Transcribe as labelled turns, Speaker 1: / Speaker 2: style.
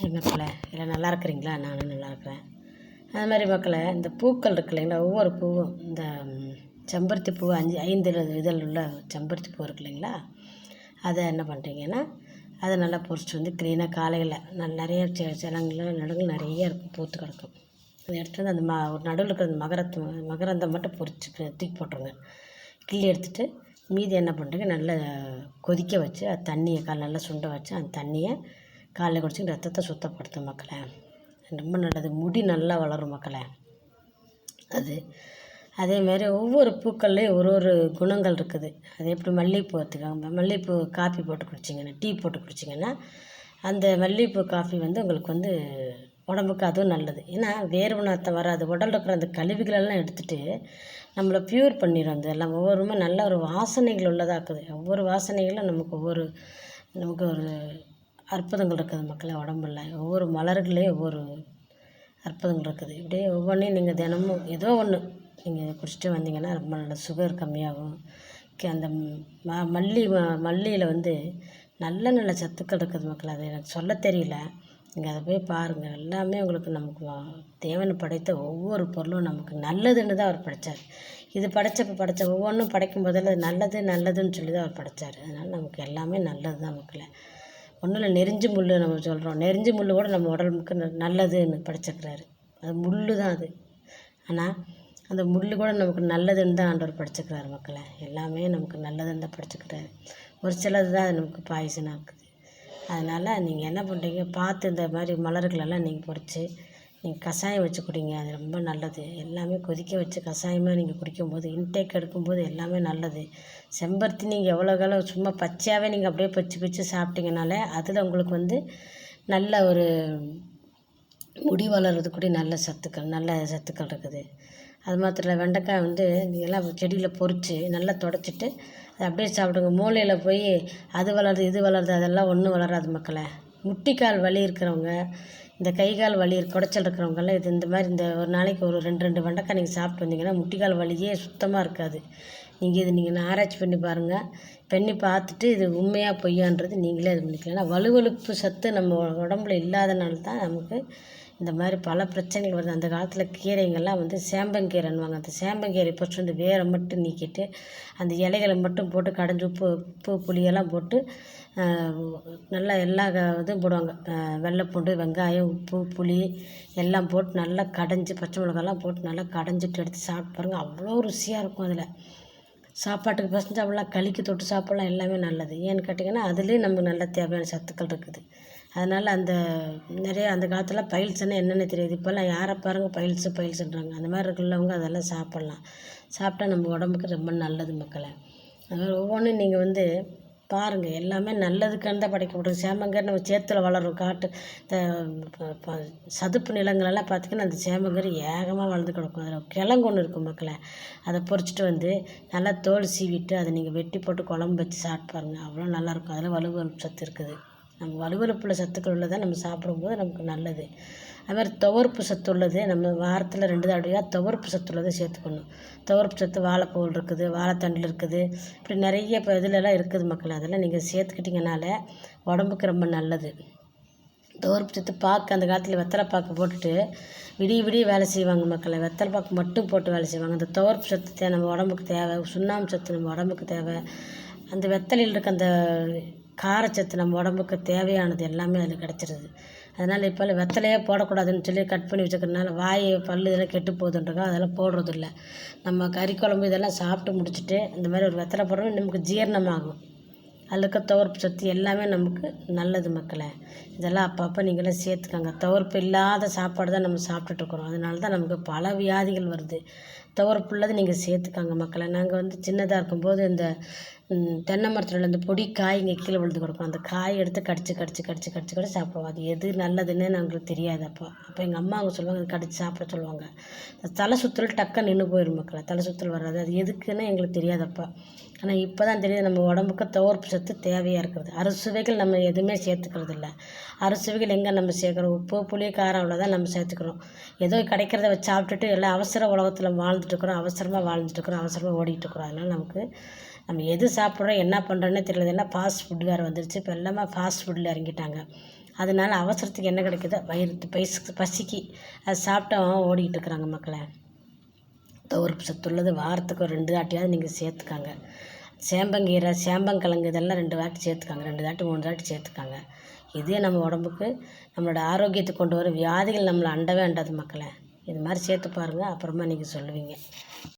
Speaker 1: மக்களே எல்லாம் நல்லா இருக்கிறீங்களா? நானும் நல்லா இருக்கிறேன். அது மாதிரி மக்களே, இந்த பூக்கள் இருக்கு இல்லைங்களா, ஒவ்வொரு பூவும் இந்த செம்பருத்தி பூ 5 இதழ் உள்ள செம்பருத்தி பூ இருக்கு இல்லைங்களா, அதை என்ன பண்ணுறீங்கன்னா, அதை நல்லா பொரிச்சிட்டு வந்து க்ளீனாக காலையில் நிறைய நடுங்கள் நிறைய இருக்கும், பூத்து கிடக்கும். அதை எடுத்துகிட்டு வந்து அந்த ஒரு நடுவில் இருக்கிற அந்த மகரந்தம் மட்டும் பொரிச்சு தூக்கி போட்டுருங்க. கிள்ளி எடுத்துகிட்டு மீதி என்ன பண்ணுறீங்க, நல்லா கொதிக்க வச்சு அது தண்ணியை நல்லா சுண்ட வச்சு அந்த தண்ணியை காலையில் குடிச்சு ரத்தத்தை சுத்தப்படுத்தும் மக்களே. ரொம்ப நல்லது, முடி நல்லா வளரும் மக்களே. அதேமாதிரி ஒவ்வொரு பூக்கள்லேயும் ஒரு குணங்கள் இருக்குது. அது எப்படி மல்லிகைப்பூ எடுத்துக்காங்க, மல்லிகைப்பூ காஃபி போட்டு குடிச்சிங்கன்னா, டீ போட்டு குடிச்சிங்கன்னா அந்த மல்லிகைப்பூ காஃபி உங்களுக்கு உடம்புக்கு அதுவும் நல்லது. ஏன்னா வேர்வை நாற்றம் வராது, உடலில் இருக்கிற அந்த கழிவுகளெல்லாம் எடுத்துகிட்டு நம்மளை ப்யூர் பண்ணிடும். அந்த எல்லாம் ஒவ்வொருமே நல்ல ஒரு வாசனைகள் உள்ளதாக்குது. ஒவ்வொரு வாசனைகளும் நமக்கு ஒரு அற்புதங்கள் இருக்குது மக்களே. உடம்புல ஒவ்வொரு மலர்களையும் ஒவ்வொரு அற்புதங்கள் இருக்குது. இப்படியே ஒவ்வொன்றையும் நீங்கள் தினமும் ஏதோ ஒன்று நீங்கள் குடிச்சிட்டு வந்தீங்கன்னா ரொம்ப நல்ல சுகர் கம்மியாகும். அந்த மல்லியில் நல்ல நல்ல சத்துக்கள் இருக்குது மக்களே. அது எனக்கு சொல்ல தெரியல, நீங்கள் அதை போய் பாருங்கள். எல்லாமே நமக்கு தேவன் படைத்த ஒவ்வொரு பொருளும் நமக்கு நல்லதுன்னு தான் அவர் படைத்தார். இது படைத்த ஒவ்வொன்றும் படைக்கும் போதில் நல்லதுன்னு சொல்லி தான் அவர் படைத்தார். அதனால் நமக்கு எல்லாமே நல்லது தான் மக்களே. ஒன்றும் இல்லை, நெறிஞ்சி முள் நம்ம சொல்கிறோம், நெறிஞ்சி முள் கூட நம்ம உடம்புக்கு நல்லதுன்னு படைச்சிக்கிறாரு. அது முள் தான் அது. ஆனால் அந்த முள் கூட நமக்கு நல்லதுன்னு தான் ஆண்டவர் படைச்சிக்கிறாரு மக்களே. எல்லாமே நமக்கு நல்லதுன்னு தான் படைச்சிக்கிறாரு. ஒரு சிலது தான் அது நமக்கு பாய்சன் ஆக்குது. அதனால் நீங்கள் என்ன பண்ணுறீங்க, பார்த்து இந்த மாதிரி மலர்களெல்லாம் நீங்கள் பறித்து நீங்கள் கஷாயம் வச்சு குடிங்க. அது ரொம்ப நல்லது. எல்லாமே கொதிக்க வச்சு கஷாயமாக நீங்கள் குடிக்கும்போது, இன்டேக் எடுக்கும்போது எல்லாமே நல்லது. செம்பருத்தி நீங்கள் எவ்வளோ காலம் சும்மா பச்சையாகவே நீங்கள் அப்படியே பிச்சு சாப்பிட்டீங்கனாலே அதில் உங்களுக்கு நல்ல ஒரு முடி வளர்கிறதுக்கூடிய நல்ல சத்துக்கள் இருக்குது. அது மாத்திரம் இல்லை, வெண்டைக்காய் நீங்கள் எல்லாம் செடியில் பொறிச்சு நல்லா துடைச்சிட்டு அதை அப்படியே சாப்பிடுங்க. மூளையில் போய் அது வளருது இது வளருது அதெல்லாம் ஒன்றும் வளராது மக்களே. முட்டிக்கால் வலி இருக்கிறவங்க, இந்த கை கால் வலி குடைச்சல் இருக்கிறவங்கெல்லாம் இந்த மாதிரி இந்த ஒரு நாளைக்கு ஒரு 2 வெண்டைக்காய் நீங்கள் சாப்பிட்டு வந்தீங்கன்னா முட்டிக்கால் வலியே சுத்தமாக இருக்காது. நீங்கள் ஆராய்ச்சி பண்ணி பாருங்கள். பண்ணி பார்த்துட்டு இது உண்மையாக பொய்யான்றது நீங்களே இது பண்ணிக்கலாம். ஏன்னா வலுவழுப்பு சத்து நம்ம உடம்புல இல்லாதனால தான் நமக்கு இந்த மாதிரி பல பிரச்சனைகள் வருது. அந்த காலத்தில் கீரைங்கள்லாம் சேம்பங்கீரைன்னுவாங்க. அந்த சேம்பங்கீரை ஃபஸ்ட்டு வந்து வேரை மட்டும் நீக்கிட்டு அந்த இலைகளை மட்டும் போட்டு கடைஞ்சி உப்பு புளியெல்லாம் போட்டு நல்லா எல்லா இதுவும் போடுவாங்க. வெள்ளைப்பூண்டு, வெங்காயம், உப்பு, புளி எல்லாம் போட்டு நல்லா கடைஞ்சி, பச்சை மிளகாலாம் போட்டு நல்லா கடைஞ்சிட்டு எடுத்து சாப்பிட்டு பாருங்கள். அவ்வளோ ருசியாக இருக்கும். அதில் சாப்பாட்டுக்கு பசங்க சாப்பிட்லாம், களிக்கு தொட்டு சாப்பிட்லாம், எல்லாமே நல்லது. ஏன்னு கேட்டிங்கன்னா அதுலேயும் நமக்கு நல்ல தேவையான சத்துக்கள் இருக்குது. அதனால் நிறைய அந்த காலத்தில் பைல்ஸ்னால் என்னென்னு தெரியாது. இப்போல்லாம் யாரை பாருங்கள் பைல்ஸுன்றாங்க. அந்த மாதிரி இருக்கிறவங்க அதெல்லாம் சாப்பிட்டா நம்ம உடம்புக்கு ரொம்ப நல்லது மக்களே. அதனால் ஒவ்வொன்றும் நீங்கள் பாருங்கள், எல்லாமே நல்லதுக்கான தான் படைக்கப்பட்டிருக்கு. சேமங்கரை நம்ம சேத்துல வளரும். சதுப்பு நிலங்களெல்லாம் பார்த்திங்கன்னா அந்த சேமங்கரை ஏகமாக வளர்ந்து கிடக்கும். அதில் கிழங்கு ஒன்று இருக்கும் மக்களே. அதை பொறிச்சிட்டு நல்லா தோல் சீவிட்டு அதை நீங்கள் வெட்டி போட்டு குழம்பு வச்சு சாப்பிட்டு பாருங்கள். அவ்வளோ நல்லாயிருக்கும். அதில் வலுவழுப்பு சத்து இருக்குது. நம்ம வலுவழுப்புள்ள சத்துக்கள் உள்ளதை நம்ம சாப்பிடும்போது நமக்கு நல்லது. அது மாதிரி துவர்ப்பு சத்து உள்ளது நம்ம வாரத்தில் 2 தடவையாக துவர்ப்பு சத்து உள்ளதை சேர்த்துக்கணும். துவர்ப்பு சத்து வாழைப்பூவில் இருக்குது, வாழைத்தண்டில் இருக்குது, இப்படி நிறைய இப்போ இதிலெல்லாம் இருக்குது மக்கள். அதெல்லாம் நீங்கள் சேர்த்துக்கிட்டிங்கனால உடம்புக்கு ரொம்ப நல்லது. துவர்ப்பு சத்து அந்த காலத்தில் வெத்தலை பாக்கு போட்டுட்டு விடிய வேலை செய்வாங்க மக்களை. வெத்தலை பாக்கு மட்டும் போட்டு வேலை செய்வாங்க. அந்த துவர்ப்பு சத்து நம்ம உடம்புக்கு தேவை. சுண்ணாம்பு சத்து நம்ம உடம்புக்கு தேவை. அந்த வெத்தலையில் இருக்க அந்த காரச்சத்து நம்ம உடம்புக்கு தேவையானது எல்லாமே அதில் கிடச்சிருது. அதனால் இப்போ வெத்தலையே போடக்கூடாதுன்னு சொல்லி கட் பண்ணி வச்சுக்கிறதுனால பல் இதெல்லாம் கெட்டு போகுதுன்றதோ அதெல்லாம் போடுறதில்ல. நம்ம கறி குழம்பு இதெல்லாம் சாப்பிட்டு முடிச்சுட்டு இந்த மாதிரி ஒரு வெத்தலை போடுறோம், நமக்கு ஜீரணமாகும். அதில் இருக்க துவர்ப்பு சத்து எல்லாமே நமக்கு நல்லது மக்களே. இதெல்லாம் அப்பப்போ நீங்களாம் சேர்த்துக்கோங்க. துவர்ப்பு இல்லாத சாப்பாடு தான் நம்ம சாப்பிட்டுட்ருக்குறோம். அதனால தான் நமக்கு பல வியாதிகள் வருது. துவர்ப்புள்ளது நீங்கள் சேர்த்துக்காங்க மக்களை. நாங்கள் சின்னதாக இருக்கும்போது இந்த தென்னை மரத்தில் உள்ள இந்த பொடி காய் இங்கே கீழே விழுந்து கிடக்கும். அந்த காய் எடுத்து கடிச்சு சாப்பிடுவோம். அது எது நல்லதுன்னு எங்களுக்கு தெரியாது. அப்போ எங்கள் அம்மா அவங்க சொல்லுவாங்க, அது கடிச்சு சாப்பிட சொல்லுவாங்க. தலை சுற்றல் டக்குன்னு நின்று போயிடும் மக்களை. தலை சுற்றல் வராது. அது எதுக்குன்னு எங்களுக்கு தெரியாதப்பா. ஆனால் இப்போ தான் தெரியுது நம்ம உடம்புக்கு துவர்ப்பு சத்து தேவையாக இருக்கிறது. அறுசுவைகள் நம்ம எதுவுமே சேர்த்துக்கிறது இல்லை. அறுசுவைகள் எங்கே நம்ம சேர்க்குறோம்? உப்பு, புளி, காரம் அவ்வளோதான் நம்ம சேர்த்துக்கிறோம். ஏதோ கிடைக்கிறத வச்சு சாப்பிட்டுட்டு எல்லாம் அவசர உலகத்தில் அவசரமாக ஓடிட்டுருக்குறோம். அதனால் நம்ம எது சாப்பிட்றோம் என்ன பண்ணுறோன்னே தெரியல. எல்லாம் ஃபாஸ்ட் ஃபுட் வேறு வந்துருச்சு. இப்போ எல்லாமே ஃபாஸ்ட் ஃபுட்டில் இறங்கிட்டாங்க. அதனால அவசரத்துக்கு என்ன கிடைக்குதோ வயிறு பசிக்கு அது சாப்பிட்டா ஓடிக்கிட்டு இருக்கிறாங்க மக்களை. துவர்ப்பு சத்துள்ளது வாரத்துக்கு ஒரு 2 தாட்டியாவது நீங்கள் சேர்த்துக்காங்க. சேம்பங்கீரை, சேம்பங்கிழங்கு இதெல்லாம் 2 வாட்டி சேர்த்துக்காங்க. 2 தாட்டி 3 தாட்டி சேர்த்துக்காங்க. இதே நம்ம உடம்புக்கு நம்மளோட ஆரோக்கியத்தை கொண்டு வரும். வியாதிகள் நம்மளை அண்டவே அண்டாது மக்களை. இது மாதிரி சேர்த்து பாருங்கள். அப்புறமா நீங்கள் சொல்லுவீங்க.